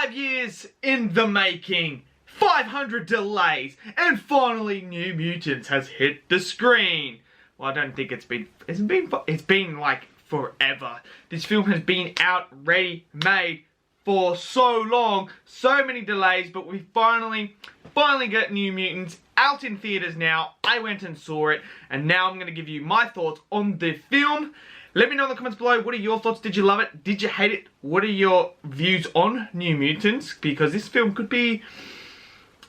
5 years in the making, 500 delays, and finally New Mutants has hit the screen. Well, I don't think it's been like forever. This film has been out, ready, made for so long, so many delays, but we finally get New Mutants out in theaters now. I went and saw it, and now I'm going to give you my thoughts on the film. Let me know in the comments below, what are your thoughts? Did you love it? Did you hate it? What are your views on New Mutants? Because this film could be...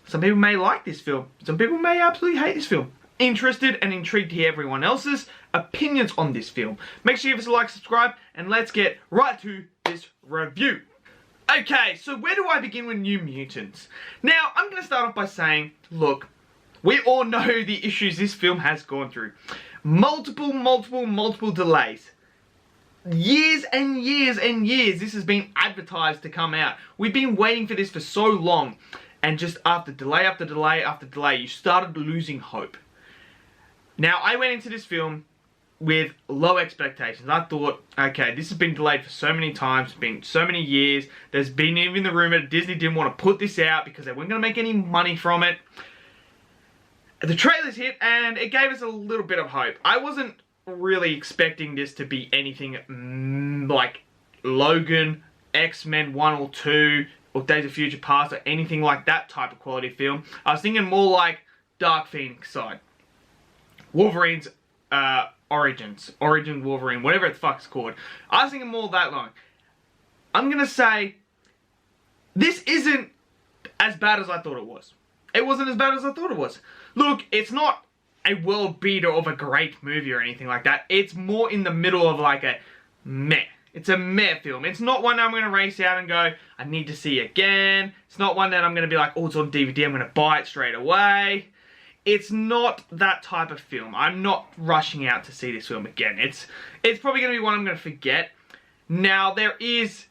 Some people may like this film. Some people may absolutely hate this film. Interested and intrigued to hear everyone else's opinions on this film. Make sure you give us a like, subscribe, and let's get right to this review. Okay, so where do I begin with New Mutants? Now, I'm going to start off by saying, look, we all know the issues this film has gone through. Multiple delays. Years and years and years this has been advertised to come out. We've been waiting for this for so long. And just after delay after delay after delay, you started losing hope. Now, I went into this film with low expectations. I thought, okay, this has been delayed for so many times, it's been so many years. There's been even the rumor that Disney didn't want to put this out because they weren't going to make any money from it. The trailers hit and it gave us a little bit of hope. I wasn't really expecting this to be anything like Logan, X-Men 1 or 2, or Days of Future Past, or anything like that type of quality film. I was thinking more like Dark Phoenix side. Wolverine's Origins Wolverine, whatever the fuck it's called. I was thinking more that long. I'm gonna say, this isn't as bad as I thought it was. It wasn't as bad as I thought it was. Look, it's not a world beater of a great movie or anything like that. It's more in the middle of like a meh. It's a meh film. It's not one that I'm going to race out and go, I need to see again. It's not one that I'm going to be like, oh, it's on DVD, I'm going to buy it straight away. It's not that type of film. I'm not rushing out to see this film again. It's probably going to be one I'm going to forget. Now, there is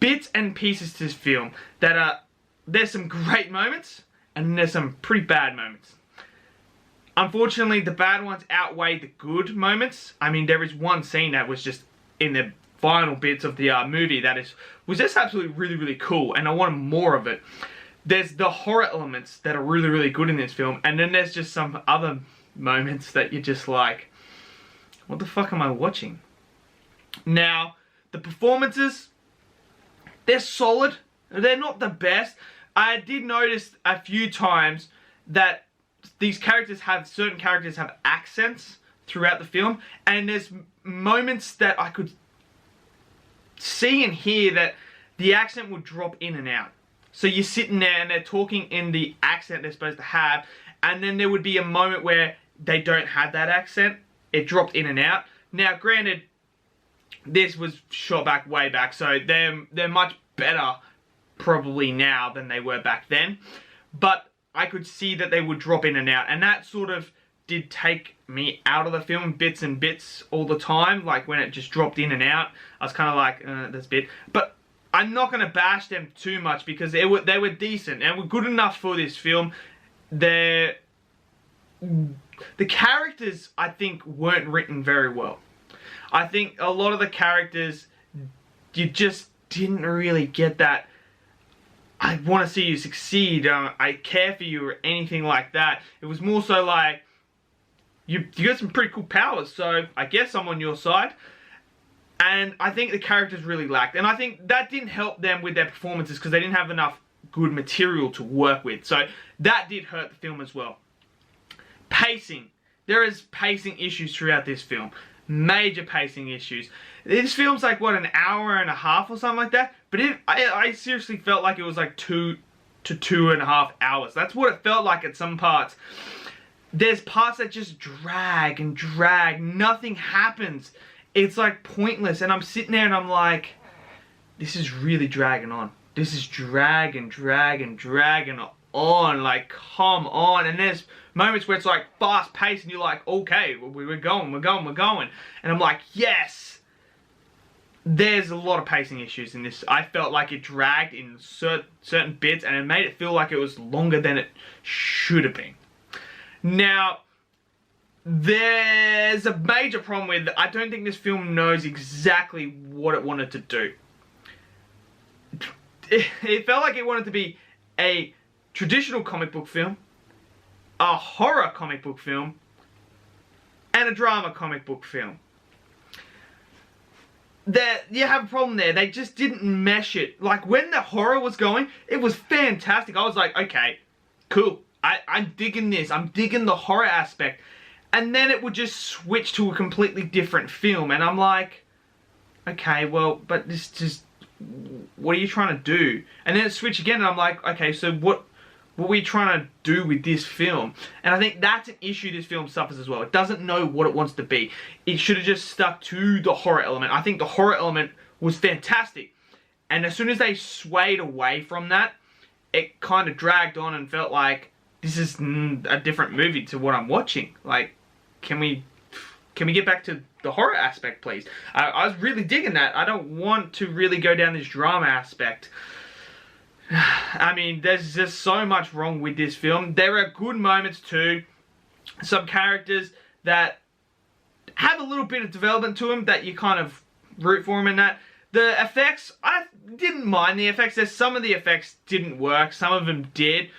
bits and pieces to this film that are... There's some great moments, and there's some pretty bad moments. Unfortunately, the bad ones outweigh the good moments. I mean, there is one scene that was just in the final bits of the movie that was just absolutely really cool, and I wanted more of it. There's the horror elements that are really good in this film, and then there's just some other moments that you're just like, what the fuck am I watching? Now, the performances, they're solid. They're not the best. I did notice a few times that these characters have, certain characters have accents throughout the film, and there's moments that I could see and hear that the accent would drop in and out. So you're sitting there and they're talking in the accent they're supposed to have, and then there would be a moment where they don't have that accent. It dropped in and out. Now, granted, this was shot back way back, so they're much better probably now than they were back then. But I could see that they would drop in and out, and that sort of did take me out of the film bits and bits all the time. Like when it just dropped in and out, I was kind of like, that's a bit. But I'm not going to bash them too much because they were decent and were good enough for this film. The characters, I think, weren't written very well. I think a lot of the characters, you just didn't really get that, I want to see you succeed, I care for you, or anything like that. It was more so like, you got some pretty cool powers, so I guess I'm on your side. And I think the characters really lacked. And I think that didn't help them with their performances because they didn't have enough good material to work with. So that did hurt the film as well. Pacing. There is pacing issues throughout this film. Major pacing issues. This film's like, what, an hour and a half or something like that? But I seriously felt like it was like 2 to 2.5 hours. That's what it felt like at some parts. There's parts that just drag and drag. Nothing happens. It's like pointless. And I'm sitting there and I'm like, this is really dragging on. This is dragging on. Like, come on. And there's moments where it's like fast paced and you're like, okay, we're going. And I'm like, yes. There's a lot of pacing issues in this. I felt like it dragged in certain bits and it made it feel like it was longer than it should have been. Now, there's a major problem with, I don't think this film knows exactly what it wanted to do. it felt like it wanted to be a traditional comic book film, a horror comic book film, and a drama comic book film. You have a problem there. They just didn't mesh it. Like, when the horror was going, it was fantastic. I was like, okay, cool. I'm digging this. I'm digging the horror aspect. And then it would just switch to a completely different film. And I'm like, okay, well, but this just... what are you trying to do? And then it switched again, and I'm like, okay, so what are we trying to do with this film? And I think that's an issue this film suffers as well. It doesn't know what it wants to be. It should have just stuck to the horror element. I think the horror element was fantastic. And as soon as they swayed away from that, it kind of dragged on and felt like, this is a different movie to what I'm watching. Like, can we get back to the horror aspect, please? I was really digging that. I don't want to really go down this drama aspect. I mean, there's just so much wrong with this film. There are good moments too. Some characters that have a little bit of development to them that you kind of root for them in that. The effects, I didn't mind the effects. There's some of the effects didn't work. Some of them did.